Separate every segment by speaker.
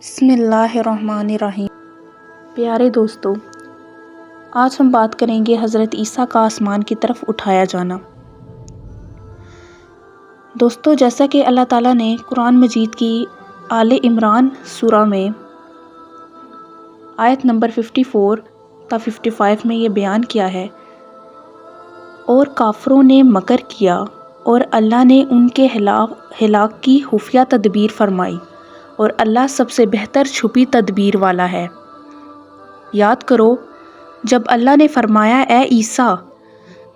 Speaker 1: بسم اللہ الرحمن الرحیم۔ پیارے دوستو، آج ہم بات کریں گے حضرت عیسیٰ کا آسمان کی طرف اٹھایا جانا۔ دوستو، جیسا کہ اللہ تعالیٰ نے قرآن مجید کی آل عمران سورہ میں آیت نمبر 54 تا 55 میں یہ بیان کیا ہے، اور کافروں نے مکر کیا اور اللہ نے ان کے ہلاک کی خفیہ تدبیر فرمائی، اور اللہ سب سے بہتر چھپی تدبیر والا ہے۔ یاد کرو جب اللہ نے فرمایا، اے عیسیٰ،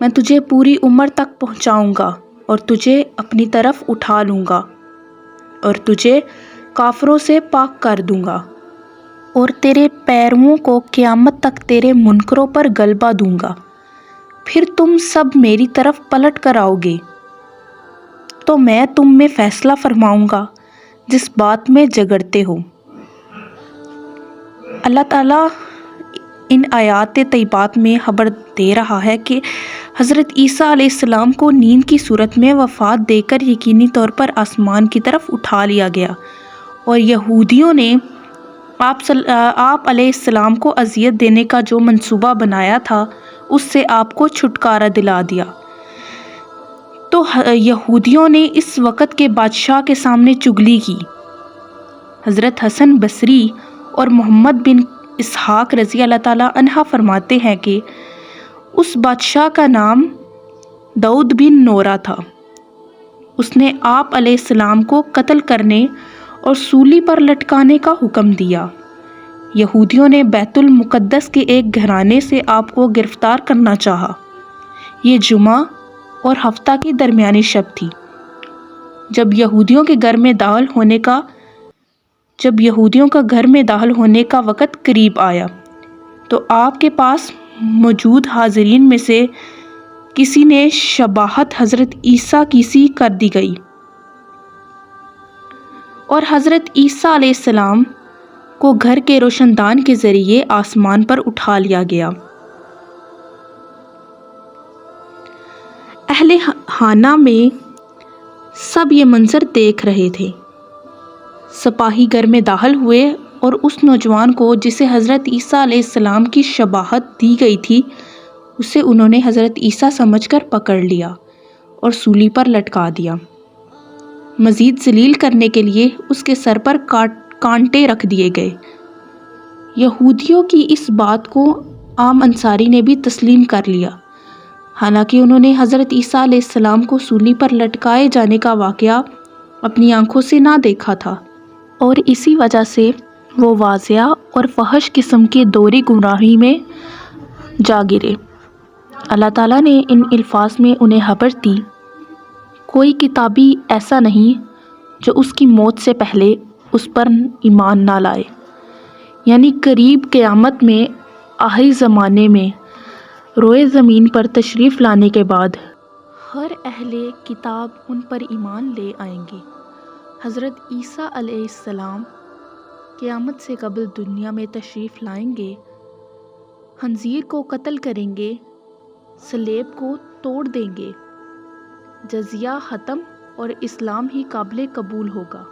Speaker 1: میں تجھے پوری عمر تک پہنچاؤں گا اور تجھے اپنی طرف اٹھا لوں گا اور تجھے کافروں سے پاک کر دوں گا اور تیرے پیرووں کو قیامت تک تیرے منکروں پر غلبہ دوں گا، پھر تم سب میری طرف پلٹ کر آؤ گے تو میں تم میں فیصلہ فرماؤں گا جس بات میں جھگڑتے ہو۔ اللہ تعالیٰ ان آیات طیبات میں خبر دے رہا ہے کہ حضرت عیسیٰ علیہ السلام کو نیند کی صورت میں وفات دے کر یقینی طور پر آسمان کی طرف اٹھا لیا گیا، اور یہودیوں نے آپ علیہ السلام کو اذیت دینے کا جو منصوبہ بنایا تھا اس سے آپ کو چھٹکارا دلا دیا۔ تو یہودیوں نے اس وقت کے بادشاہ کے سامنے چغلی کی۔ حضرت حسن بصری اور محمد بن اسحاق رضی اللہ تعالیٰ عنہ فرماتے ہیں کہ اس بادشاہ کا نام داؤد بن نورہ تھا۔ اس نے آپ علیہ السلام کو قتل کرنے اور سولی پر لٹکانے کا حکم دیا۔ یہودیوں نے بیت المقدس کے ایک گھرانے سے آپ کو گرفتار کرنا چاہا۔ یہ جمعہ اور ہفتہ کی درمیانی شب تھی۔ جب یہودیوں کا گھر میں داخل ہونے کا وقت قریب آیا تو آپ کے پاس موجود حاضرین میں سے کسی نے شباہت حضرت عیسیٰ کی سی کر دی گئی، اور حضرت عیسیٰ علیہ السلام کو گھر کے روشن دان کے ذریعے آسمان پر اٹھا لیا گیا۔ اہل خانہ میں سب یہ منظر دیکھ رہے تھے۔ سپاہی گھر میں داخل ہوئے اور اس نوجوان کو جسے حضرت عیسیٰ علیہ السلام کی شباہت دی گئی تھی اسے انہوں نے حضرت عیسیٰ سمجھ کر پکڑ لیا اور سولی پر لٹکا دیا۔ مزید ذلیل کرنے کے لیے اس کے سر پر کانٹے رکھ دیے گئے۔ یہودیوں کی اس بات کو عام انصاری نے بھی تسلیم کر لیا، حالانکہ انہوں نے حضرت عیسیٰ علیہ السلام کو سولی پر لٹکائے جانے کا واقعہ اپنی آنکھوں سے نہ دیکھا تھا، اور اسی وجہ سے وہ واضح اور فحش قسم کی دوہری گمراہی میں جا گرے۔ اللہ تعالیٰ نے ان الفاظ میں انہیں خبر دی، کوئی کتابی ایسا نہیں جو اس کی موت سے پہلے اس پر ایمان نہ لائے، یعنی قریب قیامت میں آخری زمانے میں روئے زمین پر تشریف لانے کے بعد ہر اہل کتاب ان پر ایمان لے آئیں گے۔ حضرت عیسیٰ علیہ السلام قیامت سے قبل دنیا میں تشریف لائیں گے، خنزیر کو قتل کریں گے، صلیب کو توڑ دیں گے، جزیہ ختم اور اسلام ہی قابل قبول ہوگا۔